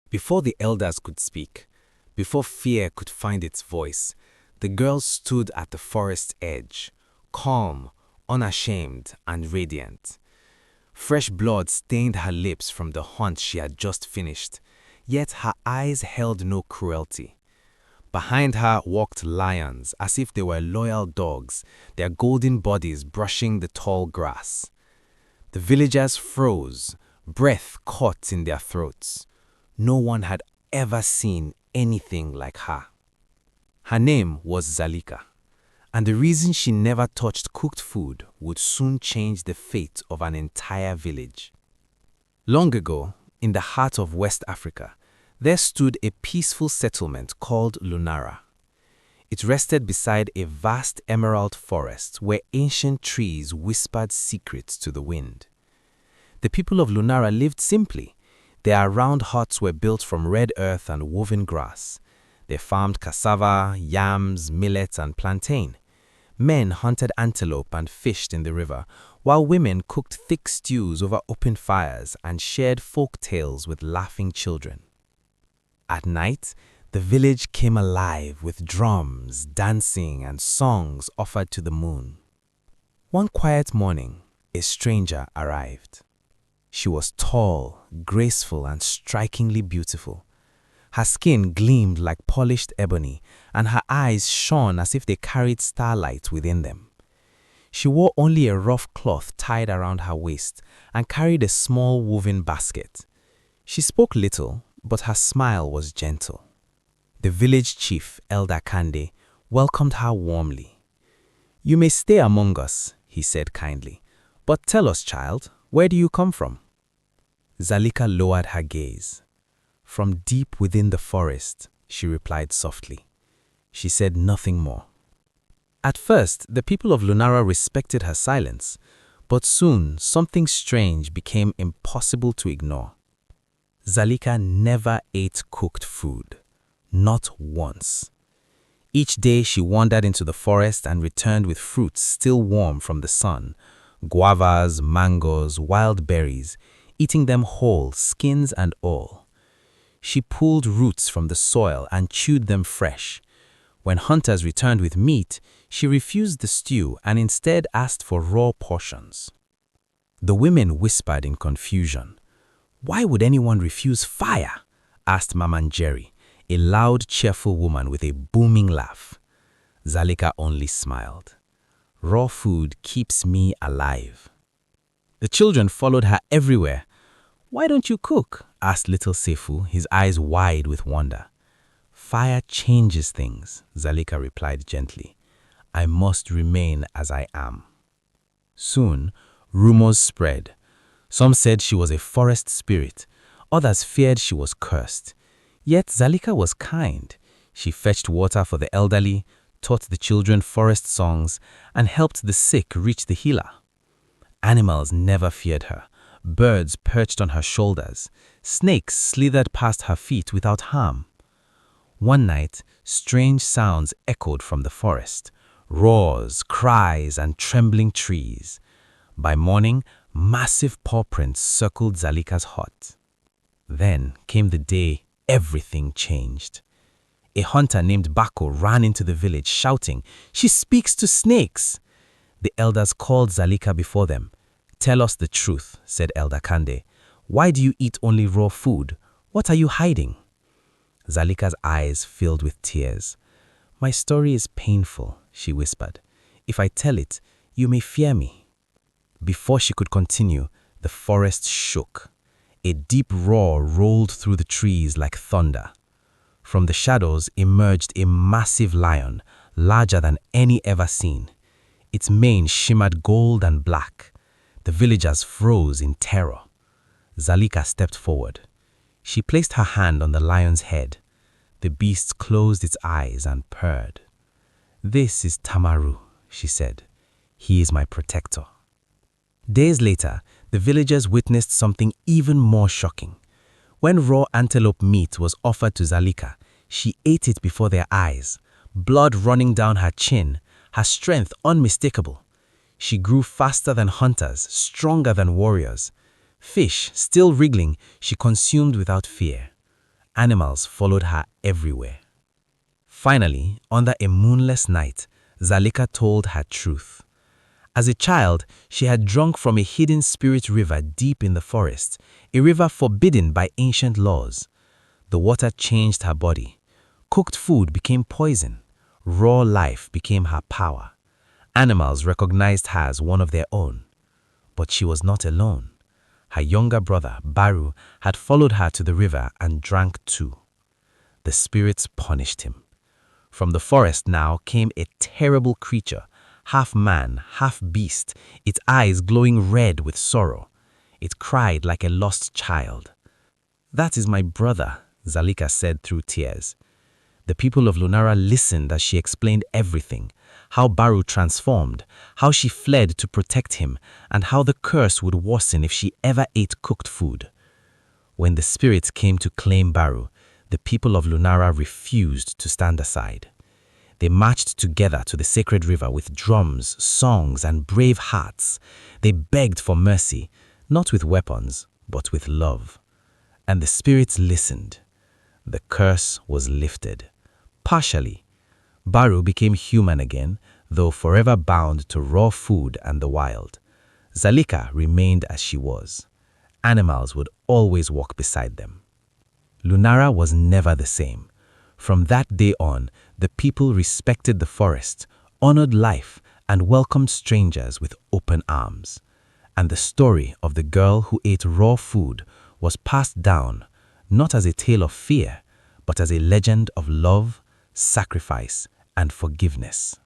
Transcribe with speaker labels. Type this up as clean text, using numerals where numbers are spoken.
Speaker 1: Before the elders could speak, before fear could find its voice, the girl stood at the forest edge, calm, unashamed, and radiant. Fresh blood stained her lips from the hunt she had just finished, yet her eyes held no cruelty. Behind her walked lions as if they were loyal dogs, their golden bodies brushing the tall grass. The villagers froze, breath caught in their throats. No one had ever seen anything like her. Her name was Zalika, and the reason she never touched cooked food would soon change the fate of an entire village. Long ago, in the heart of West Africa, there stood a peaceful settlement called Lunara. It rested beside a vast emerald forest where ancient trees whispered secrets to the wind. The people of Lunara lived simply. Their round huts were built from red earth and woven grass. They farmed cassava, yams, millet, and plantain. Men hunted antelope and fished in the river, while women cooked thick stews over open fires and shared folk tales with laughing children. At night, the village came alive with drums, dancing, and songs offered to the moon. One quiet morning, a stranger arrived. She was tall, graceful, and strikingly beautiful. Her skin gleamed like polished ebony, and her eyes shone as if they carried starlight within them. She wore only a rough cloth tied around her waist and carried a small woven basket. She spoke little, but her smile was gentle. The village chief, Elder Kande, welcomed her warmly. "You may stay among us," he said kindly. "But tell us, child, where do you come from?" Zalika lowered her gaze. "From deep within the forest," she replied softly. She said nothing more. At first, the people of Lunara respected her silence, but soon something strange became impossible to ignore. Zalika never ate cooked food, not once. Each day she wandered into the forest and returned with fruits still warm from the sun, guavas, mangoes, wild berries, eating them whole, skins and all. She pulled roots from the soil and chewed them fresh. When hunters returned with meat, she refused the stew and instead asked for raw portions. The women whispered in confusion. "Why would anyone refuse fire?" asked Mamanjeri, a loud, cheerful woman with a booming laugh. Zalika only smiled. "Raw food keeps me alive." The children followed her everywhere. "Why don't you cook?" asked little Sefu, his eyes wide with wonder. "Fire changes things," Zalika replied gently. "I must remain as I am." Soon, rumors spread. Some said she was a forest spirit. Others feared she was cursed. Yet Zalika was kind. She fetched water for the elderly, taught the children forest songs, and helped the sick reach the healer. Animals never feared her. Birds perched on her shoulders. Snakes slithered past her feet without harm. One night, strange sounds echoed from the forest. Roars, cries, and trembling trees. By morning, massive paw prints circled Zalika's hut. Then came the day everything changed. A hunter named Bako ran into the village shouting, "She speaks to snakes!" The elders called Zalika before them. "Tell us the truth," said Elder Kande. "Why do you eat only raw food? What are you hiding?" Zalika's eyes filled with tears. "My story is painful," she whispered. "If I tell it, you may fear me." Before she could continue, the forest shook. A deep roar rolled through the trees like thunder. From the shadows emerged a massive lion, larger than any ever seen. Its mane shimmered gold and black. The villagers froze in terror. Zalika stepped forward. She placed her hand on the lion's head. The beast closed its eyes and purred. "This is Tamaru," she said. "He is my protector." Days later, the villagers witnessed something even more shocking. When raw antelope meat was offered to Zalika, she ate it before their eyes, blood running down her chin, her strength unmistakable. She grew faster than hunters, stronger than warriors. Fish, still wriggling, she consumed without fear. Animals followed her everywhere. Finally, under a moonless night, Zalika told her truth. As a child, she had drunk from a hidden spirit river deep in the forest, a river forbidden by ancient laws. The water changed her body. Cooked food became poison. Raw life became her power. Animals recognized her as one of their own. But she was not alone. Her younger brother, Baru, had followed her to the river and drank too. The spirits punished him. From the forest now came a terrible creature, half man, half beast, its eyes glowing red with sorrow. It cried like a lost child. "That is my brother," Zalika said through tears. The people of Lunara listened as she explained everything, how Baru transformed, how she fled to protect him, and how the curse would worsen if she ever ate cooked food. When the spirits came to claim Baru, the people of Lunara refused to stand aside. They marched together to the sacred river with drums, songs, and brave hearts. They begged for mercy, not with weapons, but with love. And the spirits listened. The curse was lifted. Partially, Baru became human again, though forever bound to raw food and the wild. Zalika remained as she was. Animals would always walk beside them. Lunara was never the same. From that day on, the people respected the forest, honored life, and welcomed strangers with open arms. And the story of the girl who ate raw food was passed down, not as a tale of fear, but as a legend of love, sacrifice, and forgiveness.